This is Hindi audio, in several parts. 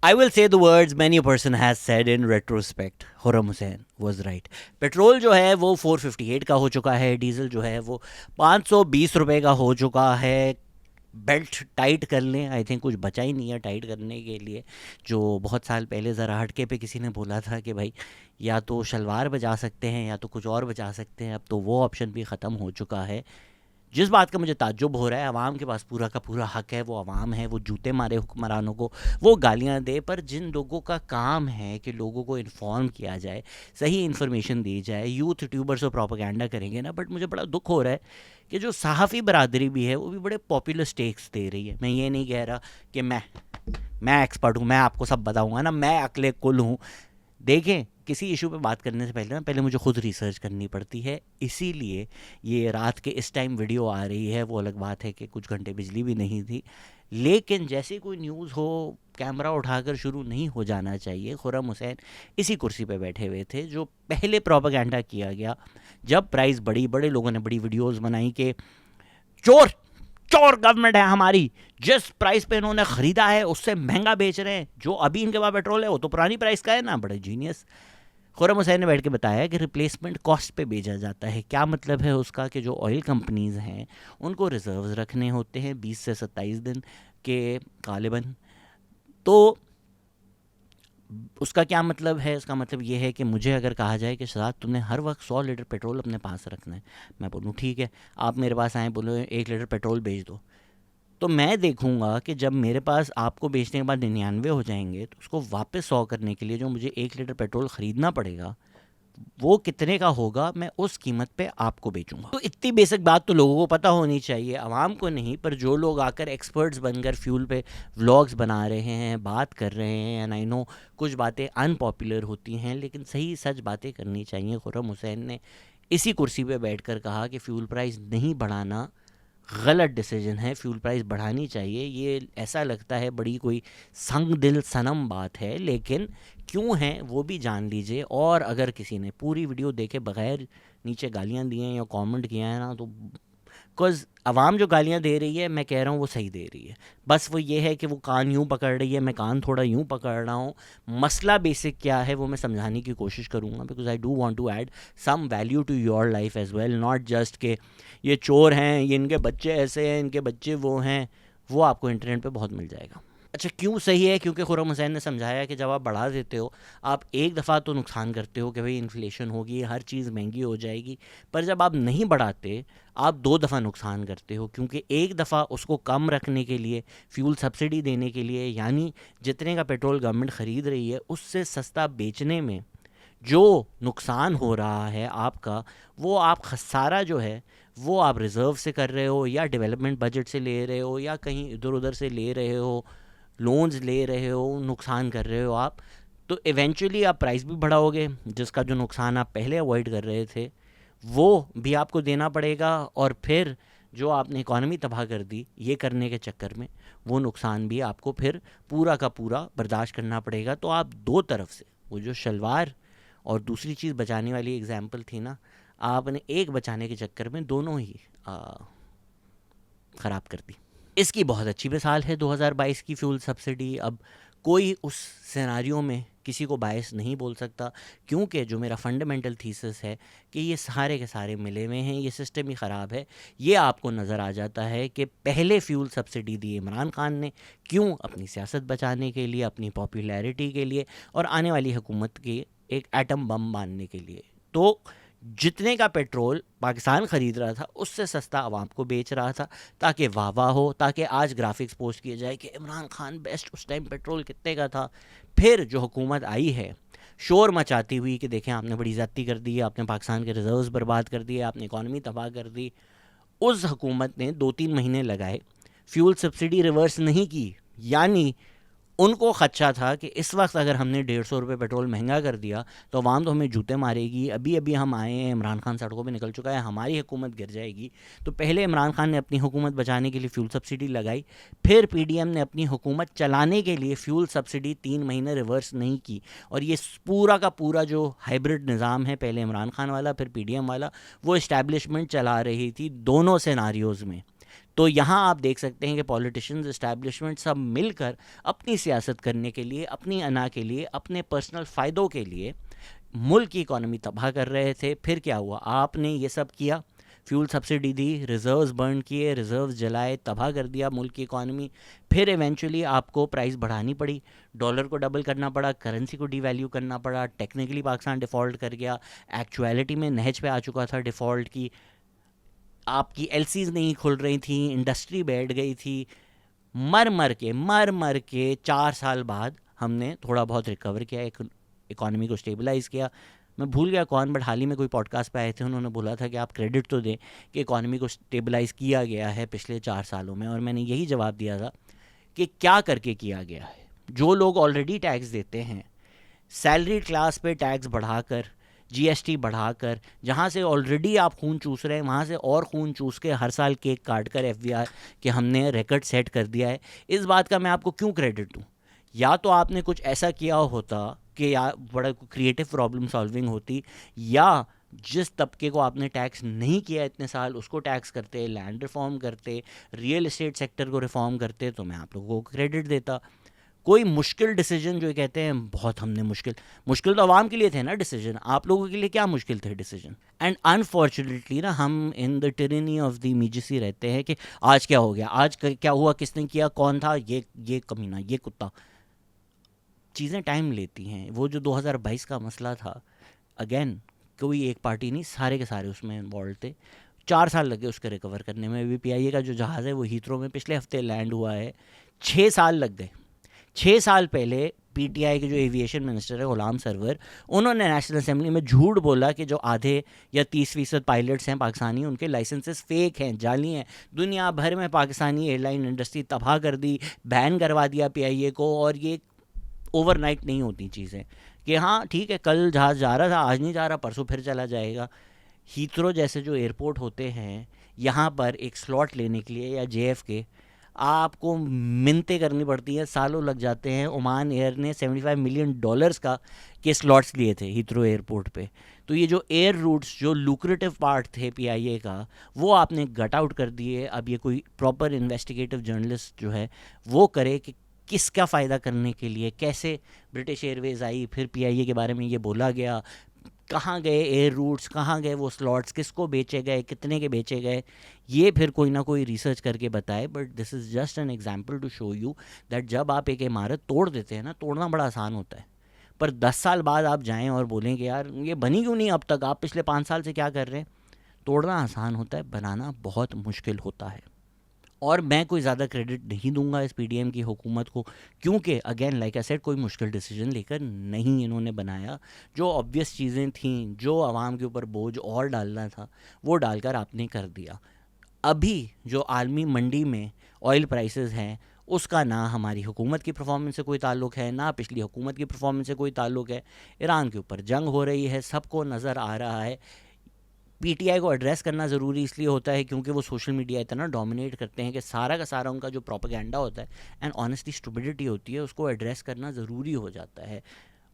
I will say the words many a person has said in retrospect. Khurram Hussain was right. Petrol जो है वो 458 का हो चुका है, डीजल जो है वो 520 रुपए का हो चुका है। बेल्ट टाइट कर लें, आई थिंक कुछ बचा ही नहीं है टाइट करने के लिए। जो बहुत साल पहले ज़रा हटके पे किसी ने बोला था कि भाई या तो शलवार बचा सकते हैं या तो कुछ और बचा सकते हैं, अब तो वो ऑप्शन भी ख़त्म हो चुका है। जिस बात का मुझे ताज्जुब हो रहा है, अवाम के पास पूरा का पूरा हक है, वो अवाम है, वो जूते मारे हुक्मरानों को, वो गालियां दे, पर जिन लोगों का काम है कि लोगों को इन्फॉर्म किया जाए, सही इन्फॉर्मेशन दी जाए, यूथ ट्यूबर्स और प्रोपागेंडा करेंगे ना। बट मुझे बड़ा दुख हो रहा है कि जो सहाफ़ी बरादरी भी है वो भी बड़े पॉपुलर स्टेक्स दे रही है। मैं ये नहीं कह रहा कि मैं एक्सपर्ट हूँ, मैं आपको सब बताऊँगा ना, मैं अक्ले कुल हूँ। देखें, किसी इशू पे बात करने से पहले ना पहले मुझे खुद रिसर्च करनी पड़ती है, इसीलिए ये रात के इस टाइम वीडियो आ रही है। वो अलग बात है कि कुछ घंटे बिजली भी नहीं थी, लेकिन जैसे कोई न्यूज़ हो कैमरा उठाकर शुरू नहीं हो जाना चाहिए। खुर्रम हुसैन इसी कुर्सी पे बैठे हुए थे जो पहले प्रोपागेंडा किया गया, जब प्राइस बढ़ी, बड़े लोगों ने बड़ी वीडियोज़ बनाई कि चोर चोर गवर्नमेंट है हमारी, जिस प्राइस पे इन्होंने ख़रीदा है उससे महंगा बेच रहे हैं, जो अभी इनके पास पेट्रोल है वो तो पुरानी प्राइस का है ना। बड़े जीनियस खुर्रम हुसैन ने बैठ के बताया कि रिप्लेसमेंट कॉस्ट पे बेचा जाता है। क्या मतलब है उसका कि जो ऑयल कंपनीज़ हैं उनको रिजर्व्स रखने होते हैं 20 से 27 दिन के गालिबन। तो उसका क्या मतलब है? इसका मतलब ये है कि मुझे अगर कहा जाए कि शहजाद तुमने हर वक्त 100 लीटर पेट्रोल अपने पास रखना है, मैं बोलूँ ठीक है। आप मेरे पास आएँ, बोलो 1 लीटर पेट्रोल बेच दो, तो मैं देखूंगा कि जब मेरे पास आपको बेचने के बाद 99 हो जाएंगे, तो उसको वापस 100 करने के लिए जो मुझे 1 लीटर पेट्रोल ख़रीदना पड़ेगा वो कितने का होगा, मैं उस कीमत पे आपको बेचूंगा। तो इतनी बेसिक बात तो लोगों को पता होनी चाहिए, आवाम को नहीं। पर जो लोग आकर एक्सपर्ट्स बनकर फ्यूल पे व्लॉग्स बना रहे हैं, बात कर रहे हैं, एंड आई नो कुछ बातें अनपॉपुलर होती हैं, लेकिन सही सच बातें करनी चाहिए। खुर्रम हुसैन ने इसी कुर्सी पे बैठकर कहा कि फ्यूल प्राइस नहीं बढ़ाना गलत डिसीजन है, फ्यूल प्राइस बढ़ानी चाहिए। ये ऐसा लगता है बड़ी कोई संग दिल सनम बात है, लेकिन क्यों है वो भी जान लीजिए। और अगर किसी ने पूरी वीडियो देखे बगैर नीचे गालियां दी हैं या कमेंट किया है ना, तो बिकॉज़ आवाम जो गालियां दे रही है, मैं कह रहा हूँ वो सही दे रही है। बस वो ये है कि वो कान यूँ पकड़ रही है, मैं कान थोड़ा यूँ पकड़ रहा हूँ। मसला बेसिक क्या है वो मैं समझाने की कोशिश करूँगा, because I do want to add some value to your life as well, not just के ये चोर हैं, ये इनके बच्चे ऐसे हैं, इनके बच्चे वो हैं। वो आपको इंटरनेट पे बहुत मिल जाएगा। अच्छा, क्यों सही है? क्योंकि खुर्रम हुसैन ने समझाया कि जब आप बढ़ा देते हो, आप एक दफ़ा तो नुकसान करते हो कि भाई इन्फ्लेशन होगी, हर चीज़ महंगी हो जाएगी। पर जब आप नहीं बढ़ाते, आप 2 दफ़ा नुकसान करते हो, क्योंकि एक दफ़ा उसको कम रखने के लिए, फ्यूल सब्सिडी देने के लिए, यानी जितने का पेट्रोल गवर्नमेंट ख़रीद रही है उससे सस्ता बेचने में जो नुकसान हो रहा है आपका, वो आप खसारा जो है वो आप रिज़र्व से कर रहे हो, या डेवलपमेंट बजट से ले रहे हो, या कहीं इधर उधर से ले रहे हो, लोन्स ले रहे हो, नुकसान कर रहे हो आप। तो इवेंचुअली आप प्राइस भी बढ़ाओगे, जिसका जो नुकसान आप पहले अवॉइड कर रहे थे वो भी आपको देना पड़ेगा। और फिर जो आपने इकॉनमी तबाह कर दी ये करने के चक्कर में, वो नुकसान भी आपको फिर पूरा का पूरा बर्दाश्त करना पड़ेगा। तो आप दो तरफ से, वो जो शलवार और दूसरी चीज़ बचाने वाली एग्जाम्पल थी ना, आपने एक बचाने के चक्कर में दोनों ही ख़राब कर दी। इसकी बहुत अच्छी मिसाल है 2022 की फ्यूल सब्सिडी। अब कोई उस सिनेरियो में किसी को बायस नहीं बोल सकता, क्योंकि जो मेरा फंडामेंटल थीसिस है कि ये सारे के सारे मिले हुए हैं, ये सिस्टम ही ख़राब है। ये आपको नज़र आ जाता है कि पहले फ्यूल सब्सिडी दी इमरान खान ने, क्यों? अपनी सियासत बचाने के लिए, अपनी पॉपुलैरिटी के लिए, और आने वाली हुकूमत के एक एटम बम मारने के लिए। तो जितने का पेट्रोल पाकिस्तान ख़रीद रहा था उससे सस्ता आवाम को बेच रहा था, ताकि वाह वाह हो, ताकि आज ग्राफिक्स पोस्ट किए जाए कि इमरान खान बेस्ट। उस टाइम पेट्रोल कितने का था? फिर जो हुकूमत आई है शोर मचाती हुई कि देखें आपने बड़ी ज़्यादती कर दी, आपने पाकिस्तान के रिजर्व्स बर्बाद कर दिए, आपने इकॉनमी तबाह कर दी। उस हुकूमत ने 2-3 महीने लगाए, फ्यूल सब्सिडी रिवर्स नहीं की। यानी उनको खदशा था कि इस वक्त अगर हमने 150 रुपये पेट्रोल महंगा कर दिया तो अवाम तो हमें जूते मारेगी। अभी अभी हम आए हैं, इमरान खान सड़कों पे निकल चुका है, हमारी हुकूमत गिर जाएगी। तो पहले इमरान खान ने अपनी हुकूमत बचाने के लिए फ्यूल सब्सिडी लगाई, फिर पीडीएम ने अपनी हुकूमत चलाने के लिए फ्यूल सब्सिडी 3 महीने रिवर्स नहीं की। और ये पूरा का पूरा जो हाइब्रिड निज़ाम है, पहले इमरान खान वाला फिर पीडीएम वाला, वो इस्टेब्लिशमेंट चला रही थी दोनों सिनारियोज़ में। तो यहाँ आप देख सकते हैं कि पॉलिटिशियंस, इस्टेब्लिशमेंट सब मिलकर अपनी सियासत करने के लिए, अपनी अना के लिए, अपने पर्सनल फ़ायदों के लिए मुल्क की इकॉनमी तबाह कर रहे थे। फिर क्या हुआ, आपने ये सब किया, फ्यूल सब्सिडी दी, रिजर्व्स बर्न किए, रिजर्व्स जलाए, तबाह कर दिया मुल्क की इकॉनमी। फिर इवेंचुअली आपको प्राइस बढ़ानी पड़ी, डॉलर को डबल करना पड़ा, करेंसी को डीवैल्यू करना पड़ा, टेक्निकली पाकिस्तान डिफ़ॉल्ट कर गया, एक्चुअलिटी में नहज पे आ चुका था डिफ़ॉल्ट की, आपकी एलसीज नहीं खुल रही थी, इंडस्ट्री बैठ गई थी। मर मर के 4 साल बाद हमने थोड़ा बहुत रिकवर किया, एक इकॉनमी को स्टेबलाइज़ किया। मैं भूल गया कौन, बट हाल ही में कोई पॉडकास्ट पे आए थे, उन्होंने बोला था कि आप क्रेडिट तो दें कि इकॉनमी को स्टेबलाइज़ किया गया है पिछले 4 सालों में, और मैंने यही जवाब दिया था कि क्या करके किया गया है। जो लोग ऑलरेडी टैक्स देते हैं, सैलरी क्लास पे टैक्स बढ़ाकर, जीएसटी बढ़ाकर, जहाँ से ऑलरेडी आप खून चूस रहे हैं वहाँ से और खून चूस के हर साल केक काट कर एफबीआर कि हमने रिकॉर्ड सेट कर दिया है, इस बात का मैं आपको क्यों क्रेडिट दूँ? या तो आपने कुछ ऐसा किया होता कि या बड़ा क्रिएटिव प्रॉब्लम सॉल्विंग होती, या जिस तबके को आपने टैक्स नहीं किया इतने साल उसको टैक्स करते, लैंड रिफॉर्म करते, रियल एस्टेट सेक्टर को रिफॉर्म करते, तो मैं आप लोगों को क्रेडिट देता। कोई मुश्किल डिसीजन जो कहते हैं बहुत हमने मुश्किल तो आवाम के लिए थे ना डिसीजन, आप लोगों के लिए क्या मुश्किल थे डिसीजन? एंड अनफॉर्चुनेटली ना हम in the tyranny of the immediacy रहते हैं कि आज क्या हो गया, आज क्या हुआ, किसने किया, कौन था, ये कमीना, ये कुत्ता। चीज़ें टाइम लेती हैं। वो जो 2022 का मसला था, अगेन कोई एक पार्टी नहीं, सारे के सारे उसमें इन्वॉल्व थे। 4 साल लगे उसके रिकवर करने में। अभी पीआईए का जो जहाज़ है वो हीथ्रो में पिछले हफ्ते लैंड हुआ है, 6 साल लग गए। 6 साल पहले पीटीआई के जो एविएशन मिनिस्टर है गुलाम सरवर, उन्होंने नेशनल असेंबली में झूठ बोला कि जो आधे या 30% पायलट्स हैं पाकिस्तानी, उनके लाइसेंसेस फेक हैं, जाली हैं। दुनिया भर में पाकिस्तानी एयरलाइन इंडस्ट्री तबाह कर दी, बैन करवा दिया पीआईए को। और ये ओवरनाइट नहीं होती चीज़ें कि हाँ ठीक है कल जहाज़ जा रहा था, आज नहीं जा रहा, परसों फिर चला जाएगा। हीथ्रो जैसे जो एयरपोर्ट होते हैं, यहाँ पर एक स्लॉट लेने के लिए या जेएफके आपको मिन्नतें करनी पड़ती हैं, सालों लग जाते हैं। ओमान एयर ने $75 मिलियन का के स्लॉट्स लिए थे हीथ्रो एयरपोर्ट पे। तो ये जो एयर रूट्स जो लुक्रेटिव पार्ट थे पीआईए का, वो आपने गट आउट कर दिए। अब ये कोई प्रॉपर इन्वेस्टिगेटिव जर्नलिस्ट जो है वो करे कि किसका फ़ायदा करने के लिए कैसे ब्रिटिश एयरवेज़ आई, फिर पीआईए के बारे में ये बोला गया, कहाँ गए एयर रूट्स, कहाँ गए वो स्लॉट्स, किसको बेचे गए, कितने के बेचे गए, ये फिर कोई ना कोई रिसर्च करके बताए। But this is just an example to show you that जब आप एक इमारत तोड़ देते हैं ना, तोड़ना बड़ा आसान होता है, पर 10 साल बाद आप जाएं और बोलें कि यार ये बनी क्यों नहीं अब तक, आप पिछले 5 साल से क्या कर रहे हैं। तोड़ना आसान होता है, बनाना बहुत मुश्किल होता है। और मैं कोई ज़्यादा क्रेडिट नहीं दूंगा इस पीडीएम की हुकूमत को, क्योंकि अगेन लाइक आई सेड कोई मुश्किल डिसीजन लेकर नहीं इन्होंने बनाया। जो ऑब्वियस चीज़ें थीं, जो आवाम के ऊपर बोझ और डालना था, वो डालकर आपने कर दिया। अभी जो आलमी मंडी में ऑयल प्राइसेस हैं, उसका ना हमारी हुकूमत की परफॉर्मेंस से कोई ताल्लुक़ है, ना पिछली हुकूमत की परफॉर्मेंस से कोई ताल्लुक़ है। ईरान के ऊपर जंग हो रही है, सबको नज़र आ रहा है। पीटीआई को एड्रेस करना ज़रूरी इसलिए होता है क्योंकि वो सोशल मीडिया इतना डोमिनेट करते हैं कि सारा का सारा उनका जो प्रोपेगेंडा होता है एंड ऑनेस्टली स्टुपिडिटी होती है, उसको एड्रेस करना ज़रूरी हो जाता है।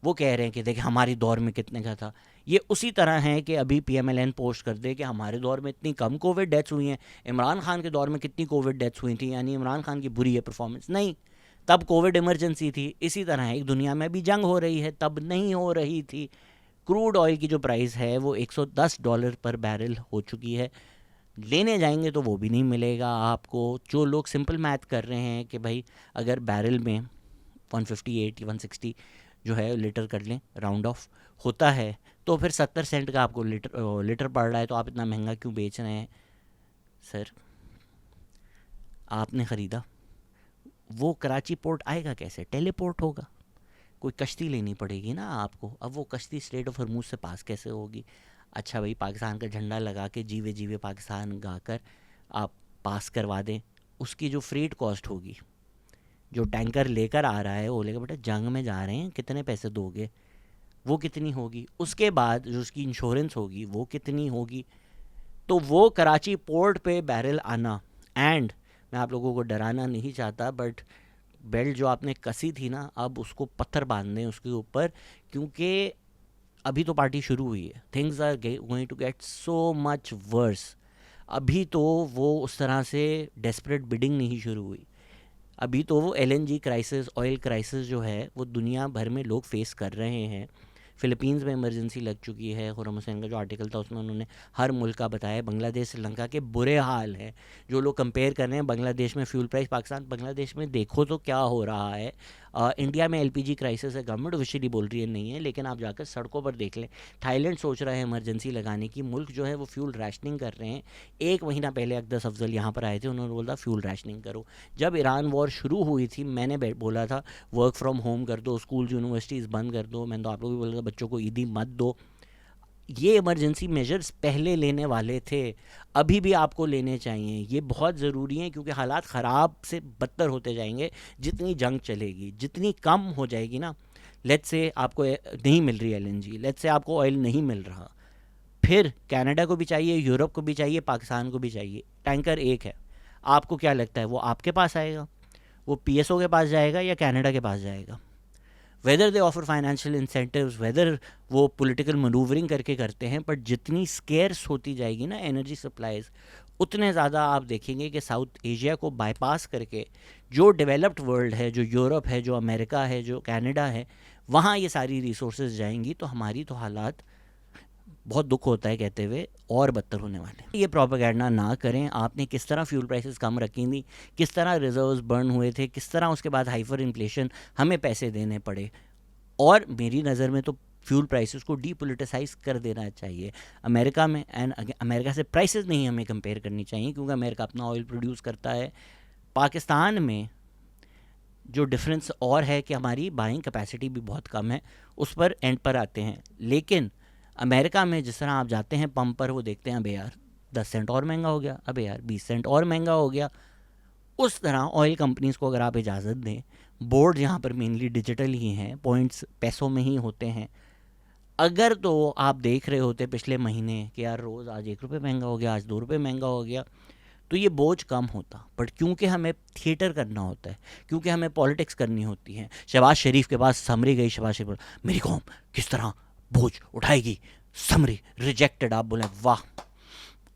वो कह रहे हैं कि देखिए हमारी दौर में कितने का था। ये उसी तरह है कि अभी पीएमएलएन पोस्ट कर दे कि हमारे दौर में इतनी कम कोविड डेथ्स हुई हैं, इमरान खान के दौर में कितनी कोविड डेथ्स हुई थी, यानी इमरान खान की बुरी है परफॉर्मेंस। नहीं, तब कोविड इमरजेंसी थी। इसी तरह एक दुनिया में भी जंग हो रही है, तब नहीं हो रही थी। क्रूड ऑयल की जो प्राइस है वो $110 पर बैरल हो चुकी है। लेने जाएंगे तो वो भी नहीं मिलेगा आपको। जो लोग सिंपल मैथ कर रहे हैं कि भाई अगर बैरल में 158 160 जो है लीटर कर लें, राउंड ऑफ होता है, तो फिर 70 सेंट का आपको लीटर पड़ रहा है, तो आप इतना महंगा क्यों बेच रहे हैं सर? आपने ख़रीदा, वो कराची पोर्ट आएगा कैसे? टेलीपोर्ट होगा, कोई कश्ती लेनी पड़ेगी ना आपको। अब वो कश्ती स्ट्रेट ऑफ हॉर्मूज से पास कैसे होगी? अच्छा भाई, पाकिस्तान का झंडा लगा के जीवे जीवे पाकिस्तान गाकर आप पास करवा दें, उसकी जो फ्रेट कॉस्ट होगी, जो टैंकर लेकर आ रहा है वो लेकर, बेटा जंग में जा रहे हैं, कितने पैसे दोगे, वो कितनी होगी। उसके बाद जो उसकी इंश्योरेंस होगी वो कितनी होगी। तो वो कराची पोर्ट पे बैरल आना, एंड मैं आप लोगों को डराना नहीं चाहता, बट बेल्ट जो आपने कसी थी ना, अब उसको पत्थर बांध दें उसके ऊपर, क्योंकि अभी तो पार्टी शुरू हुई है। Things are going to get so much worse. अभी तो वो उस तरह से डेस्परेट बिडिंग नहीं शुरू हुई। अभी तो वो एलएनजी क्राइसिस, ऑयल क्राइसिस जो है वो दुनिया भर में लोग फेस कर रहे हैं। फ़िलीपींस में इमरजेंसी लग चुकी है। खुर्रम हुसैन का जो आर्टिकल था उसमें उन्होंने हर मुल्क का बताया। बांग्लादेश, श्रीलंका के बुरे हाल हैं। जो लोग कंपेयर कर रहे हैं बांग्लादेश में फ्यूल प्राइस, पाकिस्तान, बांग्लादेश में देखो तो क्या हो रहा है। इंडिया में एलपीजी क्राइसिस है, गवर्नमेंट ऑफिशियली बोल रही है नहीं है, लेकिन आप जाकर सड़कों पर देख लें। थाईलैंड सोच रहा है इमरजेंसी लगाने की। मुल्क जो है वो फ्यूल रैशनिंग कर रहे हैं। एक महीना पहले अकदस अफजल यहाँ पर आए थे, उन्होंने बोला फ्यूल रैशनिंग करो। जब ईरान वॉर शुरू हुई थी मैंने बोला था वर्क फ्रॉम होम कर दो, स्कूल यूनिवर्सिटीज़ बंद कर दो। मैंने तो आप लोग भी बोला था बच्चों को ईदी मत दो। ये इमरजेंसी मेजर्स पहले लेने वाले थे, अभी भी आपको लेने चाहिए। ये बहुत ज़रूरी है क्योंकि हालात ख़राब से बदतर होते जाएंगे जितनी जंग चलेगी। जितनी कम हो जाएगी ना, लेट्स से आपको नहीं मिल रही एलएनजी, लेट्स से आपको ऑयल नहीं मिल रहा, फिर कनाडा को भी चाहिए, यूरोप को भी चाहिए, पाकिस्तान को भी चाहिए। टैंकर एक है, आपको क्या लगता है वो आपके पास आएगा, वो पीएसओ के पास जाएगा या कनाडा के पास जाएगा? Whether they offer financial incentives, whether वो पॉलिटिकल मनूवरिंग करके करते हैं, पर जितनी स्केर्स होती जाएगी ना एनर्जी सप्लाईज, उतने ज़्यादा आप देखेंगे कि साउथ एशिया को बाईपास करके जो डेवलप्ड वर्ल्ड है, जो यूरोप है, जो अमेरिका है, जो कनाडा है, वहाँ ये सारी रिसोर्सेज जाएंगी। तो हमारी तो हालात, बहुत दुख होता है कहते हुए, और बदतर होने वाले। ये प्रोपेगेंडा ना करें। आपने किस तरह फ्यूल प्राइसेस कम रखी थी, किस तरह रिजर्व्स बर्न हुए थे, किस तरह उसके बाद हाइपर इन्फ्लेशन, हमें पैसे देने पड़े। और मेरी नज़र में तो फ्यूल प्राइसेस को डीपोलिटिसाइज कर देना चाहिए। अमेरिका में, एंड अमेरिका से प्राइसेस नहीं हमें कंपेयर करनी चाहिए क्योंकि अमेरिका अपना ऑयल प्रोड्यूस करता है। पाकिस्तान में जो डिफरेंस और है कि हमारी बाइंग कैपेसिटी भी बहुत कम है, उस पर एंड पर आते हैं। लेकिन अमेरिका में जिस तरह आप जाते हैं पंप पर, वो देखते हैं अबे यार 10 सेंट और महंगा हो गया, अबे यार 20 सेंट और महंगा हो गया। उस तरह ऑयल कंपनीज़ को अगर आप इजाज़त दें, बोर्ड यहाँ पर मेनली डिजिटल ही हैं, पॉइंट्स पैसों में ही होते हैं। अगर तो आप देख रहे होते पिछले महीने कि यार रोज़ आज 1 रुपये महंगा हो गया, आज 2 रुपये महंगा हो गया, तो ये बोझ कम होता। बट क्योंकि हमें थिएटर करना होता है, क्योंकि हमें पॉलिटिक्स करनी होती है। शहबाज शरीफ के पास समरी गई, शहबाज शरीफ बोला मेरी कौम किस तरह बोझ उठाएगी, समरी रिजेक्टेड। आप बोले वाह,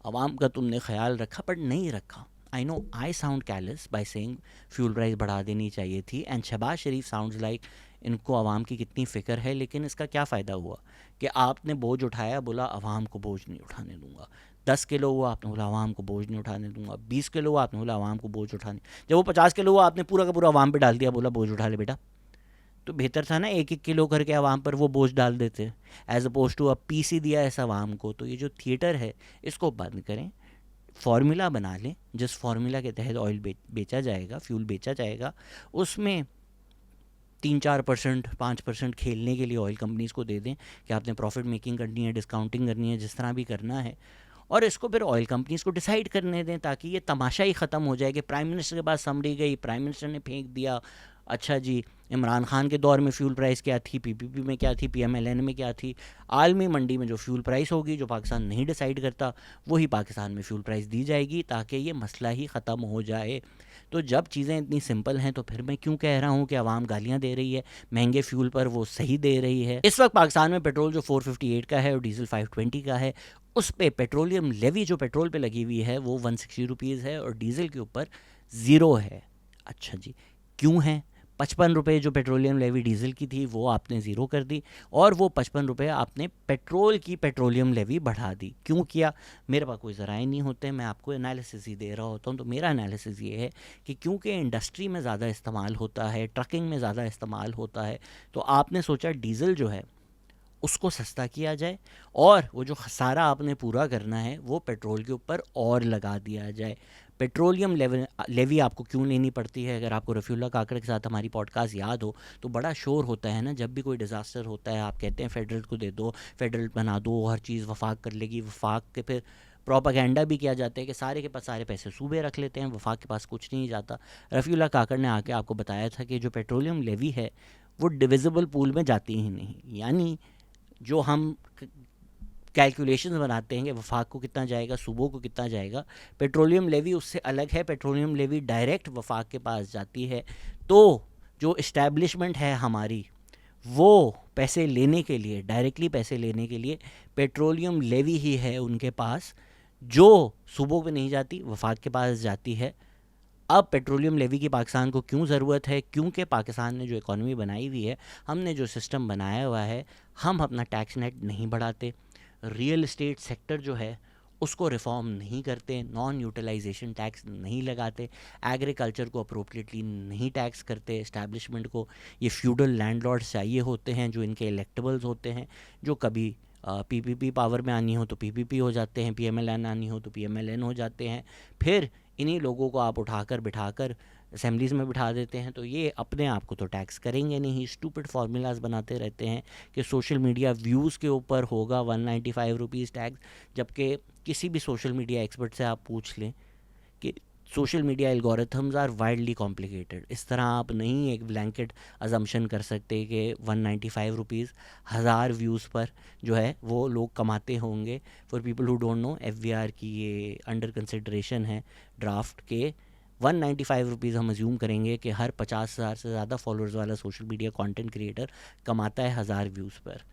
अवाम का तुमने ख्याल रखा, पर नहीं रखा। I know I sound callous by saying fuel price बढ़ा देनी चाहिए थी, and Shahbaz Sharif sounds like इनको आवाम की कितनी फ़िक्र है। लेकिन इसका क्या फ़ायदा हुआ कि आपने बोझ उठाया, बोला आवाम को बोझ नहीं उठाने दूंगा। 10 किलो हुआ, आपने बोला आवाम को बोझ नहीं उठाने दूंगा। 20 किलो हुआ, आपने बोला आवाम को बोझ उठाने। जब वो 50 किलो हुआ, आपने पूरा का पूरा आवाम पे डाल दिया, बोला बोझ उठा ले बेटा। तो बेहतर था ना 1-1 किलो करके आवाम पर वो बोझ डाल देते, एज अपोज टू अब पीसी दिया ऐसा आवाम को। तो ये जो थिएटर है इसको बंद करें, फार्मूला बना लें जिस फार्मूला के तहत ऑयल बेचा जाएगा, फ्यूल बेचा जाएगा, उसमें 3-4%, 5% खेलने के लिए ऑयल कंपनीज़ को दे दें कि आपने प्रॉफिट मेकिंग करनी है, डिस्काउंटिंग करनी है, जिस तरह भी करना है। और इसको फिर ऑयल कंपनीज़ को डिसाइड करने दें ताकि ये तमाशा ही ख़त्म हो जाए कि प्राइम मिनिस्टर के पास समरी गई, प्राइम मिनिस्टर ने फेंक दिया। अच्छा जी, इमरान खान के दौर में फ्यूल प्राइस क्या थी, पीपीपी में क्या थी, पीएमएलएन में क्या थी। आलमी मंडी में जो फ्यूल प्राइस होगी, जो पाकिस्तान नहीं डिसाइड करता, वही पाकिस्तान में फ्यूल प्राइस दी जाएगी ताकि ये मसला ही ख़त्म हो जाए। तो जब चीज़ें इतनी सिंपल हैं तो फिर मैं क्यों कह रहा हूँ कि आवाम गालियाँ दे रही है महंगे फ्यूल पर, वो सही दे रही है। इस वक्त पाकिस्तान में पेट्रोल जो 458 का है और डीजल 520 का है, उस पे पेट्रोलियम लेवी जो पेट्रोल पे लगी हुई है वो 160 रुपीज़ है और डीजल के ऊपर 0 है। अच्छा जी, क्यों है? 55 रुपये जो पेट्रोलियम लेवी डीजल की थी वो आपने 0 कर दी, और वो 55 रुपये आपने पेट्रोल की पेट्रोलियम लेवी बढ़ा दी। क्यों किया? मेरे पास कोई ज़राए नहीं होते, मैं आपको एनालिसिस ही दे रहा होता हूँ। तो मेरा एनालिसिस ये है कि क्योंकि इंडस्ट्री में ज़्यादा इस्तेमाल होता है, ट्रकिंग में ज़्यादा इस्तेमाल होता है, तो आपने सोचा डीज़ल जो है उसको सस्ता किया जाए, और वो जो खसारा आपने पूरा करना है वो पेट्रोल के ऊपर और लगा दिया जाए। पेट्रोलियम लेवी आपको क्यों लेनी पड़ती है? अगर आपको रफ़ीउल्लाह काकड़ के साथ हमारी पॉडकास्ट याद हो तो बड़ा शोर होता है ना जब भी कोई डिज़ास्टर होता है, आप कहते हैं फेडरल को दे दो, फेडरल बना दो, हर चीज़ वफाक कर लेगी। वफाक के फिर प्रोपागेंडा भी किया जाता है कि सारे के पास सारे पैसे सूबे रख लेते हैं, वफाक के पास कुछ नहीं जाता। रफ़ीउल्लाह काकड़ ने आके आपको बताया था कि जो पेट्रोलियम लेवी है वो डिविजिबल पूल में जाती ही नहीं, यानी जो हम कैलकुलेशंस बनाते हैं कि वफाक को कितना जाएगा, सूबों को कितना जाएगा, पेट्रोलियम लेवी उससे अलग है। पेट्रोलियम लेवी डायरेक्ट वफाक के पास जाती है। तो जो इस्टेब्लिशमेंट है हमारी, वो पैसे लेने के लिए, डायरेक्टली पैसे लेने के लिए पेट्रोलियम लेवी ही है उनके पास जो सूबों पे नहीं जाती वफाक के पास जाती है। अब पेट्रोलियम लेवी की पाकिस्तान को क्यों ज़रूरत है? क्योंकि पाकिस्तान ने जो इकॉनमी बनाई हुई है, हमने जो सिस्टम बनाया हुआ है, हम अपना टैक्स नेट नहीं बढ़ाते, रियल इस्टेट सेक्टर जो है उसको रिफॉर्म नहीं करते, नॉन यूटिलाइजेशन टैक्स नहीं लगाते, एग्रीकल्चर को अप्रोप्रिएटली नहीं टैक्स करते, इस्टेब्लिशमेंट को ये फ्यूडल लैंडलॉर्ड्स चाहिए होते हैं जो इनके इलेक्टेबल्स होते हैं, जो कभी पीपीपी पावर में आनी हो तो पीपीपी हो जाते हैं, पीएमएलएन आनी हो तो पीएमएलएन हो जाते हैं। फिर इन्हीं लोगों को आप उठाकर बिठाकर असेंबलीज़ में बिठा देते हैं, तो ये अपने आप को तो टैक्स करेंगे नहीं। स्टूपिड फार्मूलाज बनाते रहते हैं कि सोशल मीडिया व्यूज़ के ऊपर होगा 195 रुपीज़ टैक्स, जबकि किसी भी सोशल मीडिया एक्सपर्ट से आप पूछ लें कि social media algorithms are widely complicated. इस तरह आप नहीं एक ब्लैंकेट अजम्पशन कर सकते कि 195 रुपीज़ 1000 व्यूज़ पर जो है वो लोग कमाते होंगे। For people who don't know, FVR की ये अंडर कंसिडरेशन है ड्राफ्ट के 195 रुपीज़ हम अज्यूम करेंगे कि हर 50,000 से ज़्यादा फॉलोअर्स वाला सोशल मीडिया कंटेंट क्रिएटर कमाता है 1000 व्यूज़ पर।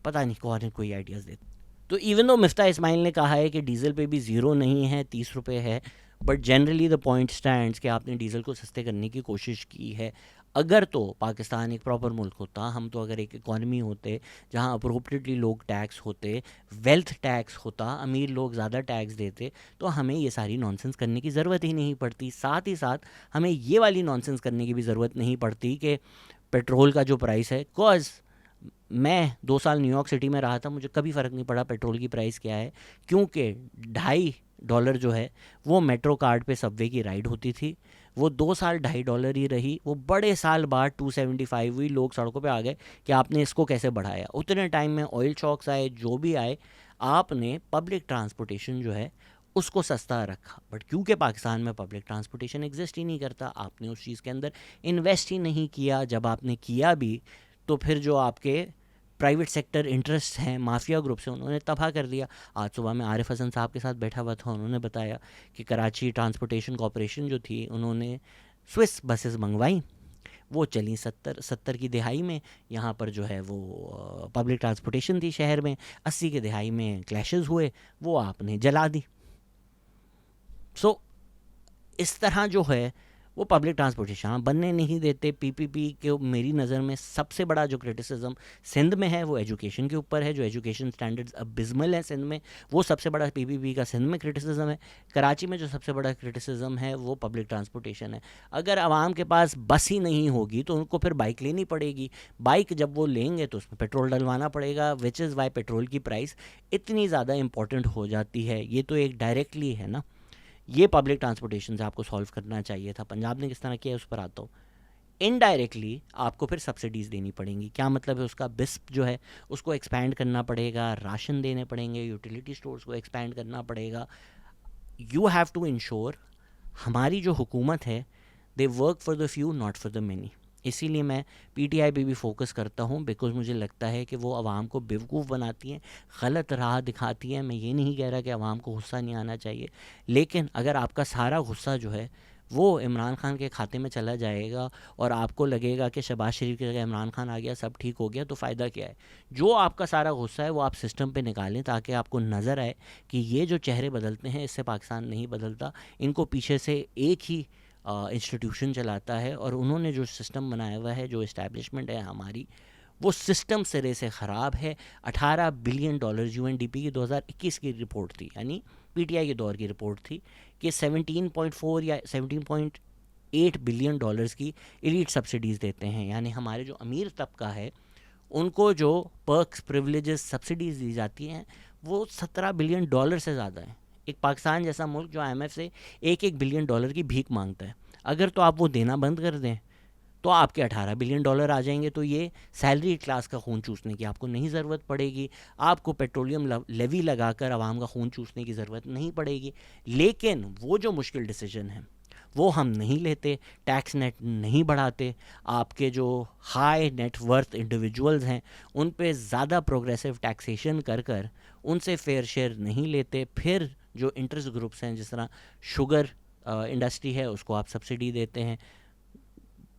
पता नहीं कौन है कोई आइडियाज़ देते। तो इवन दो मिफ्ता इस्माइल ने कहा है कि डीज़ल पे भी ज़ीरो नहीं है, 30 रुपये है, but generally the point stands कि आपने डीज़ल को सस्ते करने की कोशिश की है। अगर तो पाकिस्तान एक प्रॉपर मुल्क होता, हम तो अगर एक इकॉनमी होते जहाँ अप्रोप्रिएटली लोग टैक्स होते, वेल्थ टैक्स होता, अमीर लोग ज़्यादा टैक्स देते, तो हमें ये सारी नॉनसेंस करने की ज़रूरत ही नहीं पड़ती। साथ ही साथ हमें ये वाली नॉनसेंस करने की भी ज़रूरत नहीं पड़ती कि पेट्रोल का जो प्राइस है, कॉज मैं 2 साल न्यूयॉर्क सिटी में रहा था, मुझे कभी फ़र्क नहीं पड़ा पेट्रोल की प्राइस क्या है, क्योंकि $2.5 जो है वो मेट्रो कार्ड पे सबवे की राइड होती थी। वो 2 साल $2.5 ही रही, वो बड़े साल बाद 275 हुई, लोग सड़कों पे आ गए कि आपने इसको कैसे बढ़ाया। उतने टाइम में ऑयल शॉक्स आए, जो भी आए, आपने पब्लिक ट्रांसपोर्टेशन जो है उसको सस्ता रखा। बट क्योंकि पाकिस्तान में पब्लिक ट्रांसपोर्टेशन एग्जिस्ट ही नहीं करता, आपने उस चीज़ के अंदर इन्वेस्ट ही नहीं किया। जब आपने किया भी तो फिर जो आपके प्राइवेट सेक्टर इंटरेस्ट हैं, माफिया ग्रुप से, उन्होंने तबाह कर दिया। आज सुबह मैं आरिफ हसन साहब के साथ बैठा हुआ था, उन्होंने बताया कि कराची ट्रांसपोर्टेशन कॉरपोरेशन जो थी, उन्होंने स्विस बसेस मंगवाई, वो चली 70 की दिहाई में। यहाँ पर जो है वो पब्लिक ट्रांसपोर्टेशन थी शहर में, 80 की दिहाई में क्लैशेस हुए, वो आपने जला दी। सो इस तरह जो है वो पब्लिक ट्रांसपोर्टेशन बनने नहीं देते। पीपीपी के मेरी नज़र में सबसे बड़ा जो क्रिटिसिज्म सिंध में है वो एजुकेशन के ऊपर है। जो एजुकेशन स्टैंडर्ड्स अबिस्मल है सिंध में, वो सबसे बड़ा पीपीपी का सिंध में क्रिटिसिज्म है। कराची में जो सबसे बड़ा क्रिटिसिज्म है वो पब्लिक ट्रांसपोर्टेशन है। अगर आवाम के पास बस ही नहीं होगी तो उनको फिर बाइक लेनी पड़ेगी। बाइक जब वो लेंगे तो उसमें पेट्रोल डलवाना पड़ेगा, विच इज़ वाई पेट्रोल की प्राइस इतनी ज़्यादा इंपॉर्टेंट हो जाती है। ये तो एक डायरेक्टली है ना, ये पब्लिक ट्रांसपोर्टेशन से आपको सॉल्व करना चाहिए था। पंजाब ने किस तरह किया है उस पर आता हूँ। इनडायरेक्टली आपको फिर सब्सिडीज़ देनी पड़ेंगी। क्या मतलब है उसका? बिस्प जो है उसको एक्सपैंड करना पड़ेगा, राशन देने पड़ेंगे, यूटिलिटी स्टोर्स को एक्सपैंड करना पड़ेगा। यू हैव टू इंश्योर हमारी जो हुकूमत है they work for the few not for the many. इसीलिए मैं पीटीआई पे भी फोकस करता हूँ, बिकॉज मुझे लगता है कि वो आवाम को बेवकूफ़ बनाती हैं, गलत राह दिखाती हैं। मैं ये नहीं कह रहा कि आवाम को गुस्सा नहीं आना चाहिए, लेकिन अगर आपका सारा गुस्सा जो है वो इमरान खान के खाते में चला जाएगा और आपको लगेगा कि शहबाज शरीफ की जगह इमरान खान आ गया, सब ठीक हो गया, तो फ़ायदा क्या है? जो आपका सारा गुस्सा है वो आप सिस्टम पे निकालें, ताकि आपको नज़र आए कि ये जो चेहरे बदलते हैं इससे पाकिस्तान नहीं बदलता। इनको पीछे से एक ही इंस्टीट्यूशन चलाता है, और उन्होंने जो सिस्टम बनाया हुआ है, जो इस्टेब्लिशमेंट है हमारी, वो सिस्टम सिरे से ख़राब है। $18 बिलियन यूएनडीपी की 2021 की रिपोर्ट थी, यानी पीटीआई के दौर की रिपोर्ट थी, कि 17.4 या 17.8 बिलियन डॉलर्स की एलीट सब्सिडीज़ देते हैं। यानी हमारे जो अमीर तबका है उनको जो पर्क्स, प्रिविलेजेस, सब्सिडीज़ दी जाती हैं वो $17 बिलियन से ज़्यादा है। एक पाकिस्तान जैसा मुल्क जो IMF से $1 बिलियन की भीख मांगता है, अगर तो आप वो देना बंद कर दें तो आपके $18 बिलियन आ जाएंगे। तो ये सैलरी क्लास का खून चूसने की आपको नहीं ज़रूरत पड़ेगी, आपको पेट्रोलियम लेवी लगाकर आवाम का खून चूसने की ज़रूरत नहीं पड़ेगी। लेकिन वो जो मुश्किल डिसीजन है वो हम नहीं लेते, टैक्स नेट नहीं बढ़ाते, आपके जो हाई नेट वर्थ इंडिविजुअल्स हैं उन पे ज़्यादा प्रोग्रेसिव टैक्सेशन कर कर उनसे फेयर शेयर नहीं लेते। फिर जो इंटरेस्ट ग्रुप्स हैं, जिस तरह शुगर इंडस्ट्री है, उसको आप सब्सिडी देते हैं,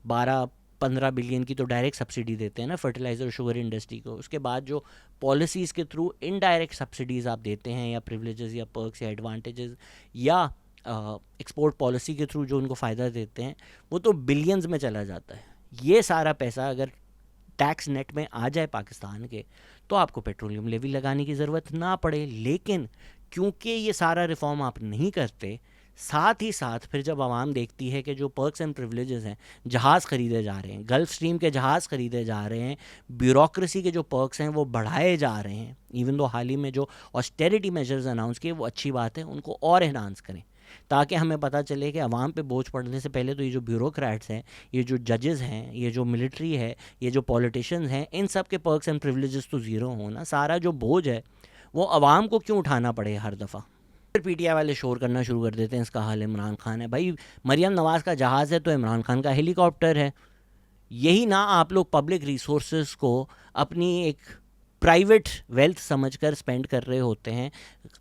12 15 बिलियन की तो डायरेक्ट सब्सिडी देते हैं ना फर्टिलाइज़र और शुगर इंडस्ट्री को। उसके बाद जो पॉलिसीज़ के थ्रू इनडायरेक्ट सब्सिडीज़ आप देते हैं या प्रिविलेजेस या पर्क्स या एडवांटेजेस या एक्सपोर्ट पॉलिसी के थ्रू जो उनको फ़ायदा देते हैं, वो तो बिलियंस में चला जाता है। ये सारा पैसा अगर टैक्स नेट में आ जाए पाकिस्तान के, तो आपको पेट्रोलियम लेवी लगाने की ज़रूरत ना पड़े। लेकिन क्योंकि ये सारा रिफॉर्म आप नहीं करते, साथ ही साथ फिर जब आवाम देखती है कि जो पर्क्स एंड प्रिविलेजेस हैं, जहाज़ ख़रीदे जा रहे हैं, गल्फ़ स्ट्रीम के जहाज़ ख़रीदे जा रहे हैं, ब्यूरोक्रेसी के जो पर्क्स हैं वो बढ़ाए जा रहे हैं, इवन दो हाल ही में जो ऑस्टेरिटी मेजर्स अनाउंस किए वो अच्छी बात है, उनको और एनहांस करें ताकि हमें पता चले कि आवाम पे बोझ पड़ने से पहले तो ये जो ब्यूरोक्रेट्स हैं, ये जो जजेस हैं, ये जो मिलिट्री है, ये जो पॉलिटिशियंस हैं, इन सब के पर्क्स एंड प्रिविलेजेस तो ज़ीरो होना, सारा जो बोझ है वो आवाम को क्यों उठाना पड़े हर दफ़ा। फिर पीटीआई वाले शोर करना शुरू कर देते हैं इसका हल इमरान खान है। भाई मरियम नवाज़ का जहाज़ है तो इमरान खान का हेलीकॉप्टर है। यही ना आप लोग पब्लिक रिसोर्सेज को अपनी एक प्राइवेट वेल्थ समझकर स्पेंड कर रहे होते हैं,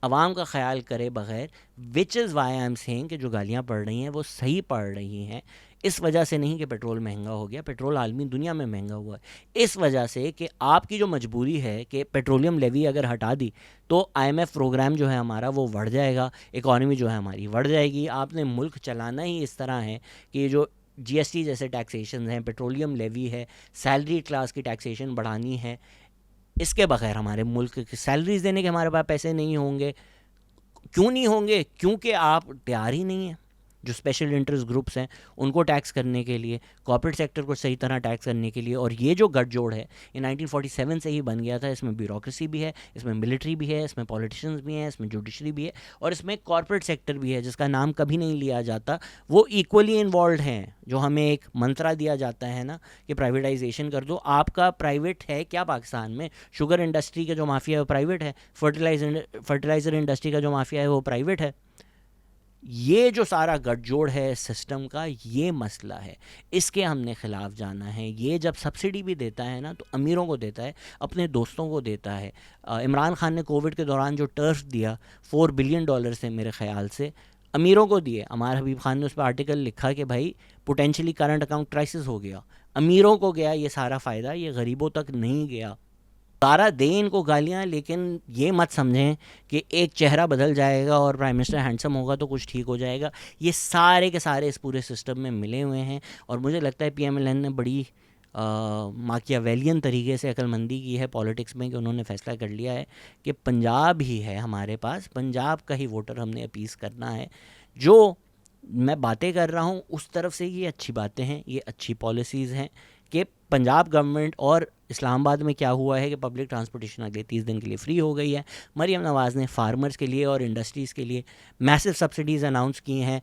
आवाम का ख्याल करे बगैर। Which is why I am saying कि जो गालियाँ पड़ रही हैं वो सही पड़ रही हैं, इस वजह से नहीं कि पेट्रोल महंगा हो गया, पेट्रोल आलमी दुनिया में महंगा हुआ है। इस वजह से कि आपकी जो मजबूरी है कि पेट्रोलियम लेवी अगर हटा दी तो आईएमएफ प्रोग्राम जो है हमारा वो बढ़ जाएगा, इकॉनमी जो है हमारी बढ़ जाएगी। आपने मुल्क चलाना ही इस तरह है कि जो जीएसटी जैसे टैक्सेशन हैं, पेट्रोलियम लेवी है, सैलरी क्लास की टैक्सेशन बढ़ानी है, इसके बगैर हमारे मुल्क की सैलरीज देने के हमारे पास पैसे नहीं होंगे। क्यों नहीं होंगे? क्योंकि आप तैयार ही नहीं हैं जो स्पेशल इंटरेस्ट ग्रुप्स हैं उनको टैक्स करने के लिए, कॉर्पोरेट सेक्टर को सही तरह टैक्स करने के लिए। और ये जो गठजोड़ है ये 1947 से ही बन गया था। इसमें ब्यूरोक्रेसी भी है, इसमें मिलिट्री भी है, इसमें पॉलिटिशियंस भी हैं, इसमें जुडिशरी भी है और इसमें कॉर्पोरेट सेक्टर भी है जिसका नाम कभी नहीं लिया जाता। वो इक्वली इन्वॉल्व हैं। जो हमें एक मंत्रा दिया जाता है ना कि प्राइवेटाइजेशन कर दो, आपका प्राइवेट है क्या पाकिस्तान में? शुगर इंडस्ट्री का जो माफिया है वो प्राइवेट है, फर्टिलाइज़र इंडस्ट्री का जो माफिया है वो प्राइवेट है। ये जो सारा गठजोड़ है सिस्टम का, ये मसला है, इसके हमने ख़िलाफ़ जाना है। ये जब सब्सिडी भी देता है ना तो अमीरों को देता है, अपने दोस्तों को देता है। इमरान खान ने कोविड के दौरान जो टर्फ दिया $4 बिलियन से मेरे ख़्याल से अमीरों को दिए। अमार हबीब खान ने उस पर आर्टिकल लिखा कि भाई पोटेंशली करंट अकाउंट क्राइसिस हो गया, अमीरों को गया ये सारा फ़ायदा, ये गरीबों तक नहीं गया। सारा दें इनको गालियाँ, लेकिन ये मत समझें कि एक चेहरा बदल जाएगा और प्राइम मिनिस्टर हैंडसम होगा तो कुछ ठीक हो जाएगा। ये सारे के सारे इस पूरे सिस्टम में मिले हुए हैं और मुझे लगता है पीएमएलएन ने बड़ी माकियावेलियन तरीके से अक्लमंदी की है पॉलिटिक्स में कि उन्होंने फ़ैसला कर लिया है कि पंजाब ही है हमारे पास, पंजाब का ही वोटर हमने अपीस करना है। जो मैं बातें कर रहा हूँ उस तरफ से ये अच्छी बातें हैं, ये अच्छी पॉलिसीज़ हैं कि पंजाब गवर्नमेंट और इस्लामाबाद में क्या हुआ है कि पब्लिक ट्रांसपोर्टेशन अगले 30 दिन के लिए फ्री हो गई है। मरियम नवाज़ ने फार्मर्स के लिए और इंडस्ट्रीज़ के लिए मैसिव सब्सिडीज़ अनाउंस की हैं।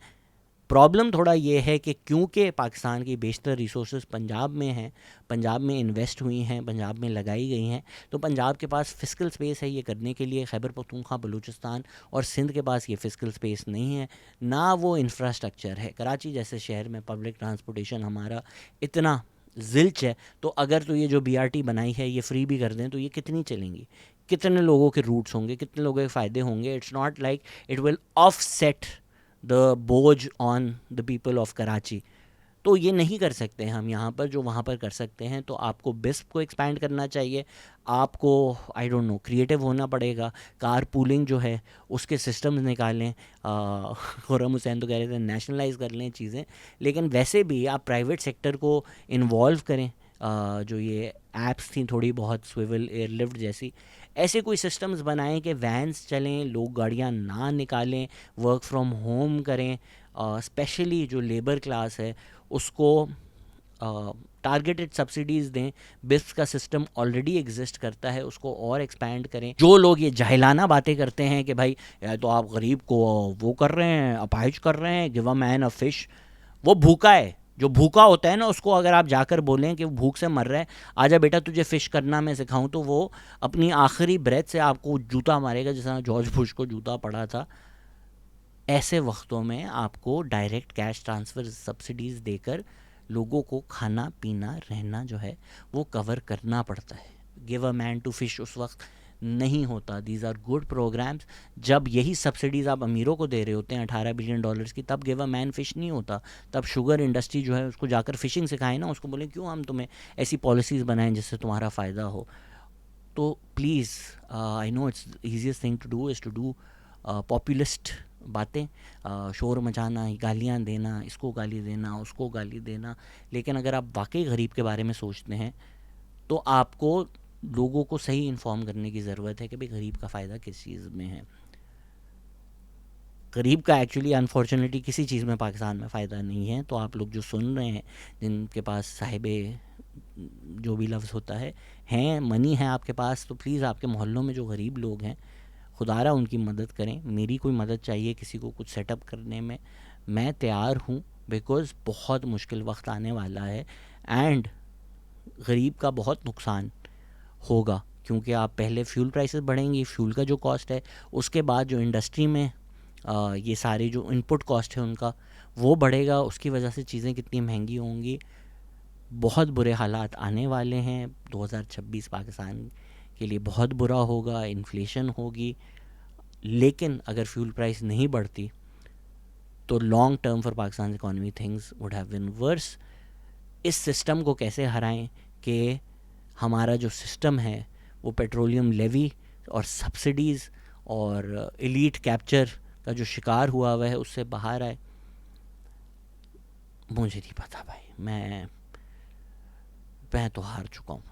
प्रॉब्लम थोड़ा ये है कि क्योंकि पाकिस्तान की बेशतर रिसोर्सेज पंजाब में हैं, पंजाब में इन्वेस्ट हुई हैं, पंजाब में लगाई गई हैं, तो पंजाब के पास फ़िस्कल स्पेस है ये करने के लिए। खैबर पख्तूनख्वा, बलूचिस्तान और सिंध के पास ये फ़िस्कल स्पेस नहीं है, ना वो इंफ्रास्ट्रक्चर है। कराची जैसे शहर में पब्लिक ट्रांसपोर्टेशन हमारा इतना ज़िल्च है, तो अगर तो ये जो बीआरटी बनाई है ये फ्री भी कर दें तो ये कितनी चलेंगी? कितने लोगों के रूट्स होंगे, कितने लोगों के फ़ायदे होंगे? It's not like it will offset the बोझ on the people of Karachi. तो ये नहीं कर सकते हैं हम यहाँ पर जो वहाँ पर कर सकते हैं। तो आपको बिस्प को एक्सपैंड करना चाहिए, आपको आई डोंट नो क्रिएटिव होना पड़ेगा, कार पूलिंग जो है उसके सिस्टम्स निकालें। खुर्रम हुसैन तो कह रहे थे नेशनलाइज कर लें चीज़ें, लेकिन वैसे भी आप प्राइवेट सेक्टर को इन्वॉल्व करें। जो ये ऐप्स थी थोड़ी बहुत स्विवल एयरलिफ्ट जैसी, ऐसे कोई सिस्टम्स बनाएं कि वैन्स चलें, लोग गाड़ियाँ ना निकालें, वर्क फ्रॉम होम करें। स्पेशली जो लेबर क्लास है उसको टारगेटेड सब्सिडीज़ दें। बिस्प का सिस्टम ऑलरेडी एग्जिस्ट करता है, उसको और एक्सपैंड करें। जो लोग ये जाहिलाना बातें करते हैं कि भाई या तो आप गरीब को वो कर रहे हैं, अपाहिज कर रहे हैं, give a man a fish, वो भूखा है। जो भूखा होता है ना उसको अगर आप जाकर बोलें कि वो भूख से मर रहा है, आजा बेटा तुझे फ़िश करना मैं सिखाऊं, तो वो अपनी आखिरी ब्रेथ से आपको जूता मारेगा, जैसा जॉर्ज बुश को जूता पड़ा था। ऐसे वक्तों में आपको डायरेक्ट कैश ट्रांसफ़र सब्सिडीज़ देकर लोगों को खाना पीना रहना जो है वो कवर करना पड़ता है। Give a man to fish उस वक्त नहीं होता। These are good programmes. जब यही सब्सिडीज़ आप अमीरों को दे रहे होते हैं $18 बिलियन की, तब गिव अ मैन फिश नहीं होता। तब शुगर इंडस्ट्री जो है उसको जाकर फिशिंग सिखाए ना, उसको बोले क्यों हम तुम्हें ऐसी पॉलिसीज़ बनाएं जिससे तुम्हारा फ़ायदा हो। तो please, I know it's easiest thing to do is to do populist बातें, शोर मचाना, गालियाँ देना, इसको गाली देना, उसको गाली देना। लेकिन अगर आप वाकई गरीब के बारे में सोचते हैं तो आपको लोगों को सही इन्फॉर्म करने की ज़रूरत है कि भाई गरीब का फ़ायदा किस चीज़ में है। गरीब का एक्चुअली अनफॉर्चुनेटली किसी चीज़ में पाकिस्तान में फ़ायदा नहीं है। तो आप लोग जो सुन रहे हैं, जिनके पास साहिबे जो भी लफ्ज़ होता है हैं, मनी है आपके पास, तो प्लीज़ आपके मोहल्लों में जो गरीब लोग हैं, खुदारा उनकी मदद करें। मेरी कोई मदद चाहिए किसी को कुछ सेटअप करने में, मैं तैयार हूँ, बिकॉज़ बहुत मुश्किल वक्त आने वाला है एंड गरीब का बहुत नुकसान होगा। क्योंकि आप पहले फ्यूल प्राइसेस बढ़ेंगी, फ्यूल का जो कॉस्ट है, उसके बाद जो इंडस्ट्री में ये सारे जो इनपुट कॉस्ट है उनका वो बढ़ेगा, उसकी वजह से चीज़ें कितनी महंगी होंगी। बहुत बुरे हालात आने वाले हैं। 2026 पाकिस्तान के लिए बहुत बुरा होगा, इन्फ्लेशन होगी। लेकिन अगर फ्यूल प्राइस नहीं बढ़ती तो long term for Pakistan economy things would have been worse. इस सिस्टम को कैसे हराएं कि हमारा जो सिस्टम है वो पेट्रोलियम लेवी और सब्सिडीज़ और एलीट कैप्चर का जो शिकार हुआ हुआ है उससे बाहर आए। मुझे नहीं पता भाई, मैं तो हार चुका हूँ।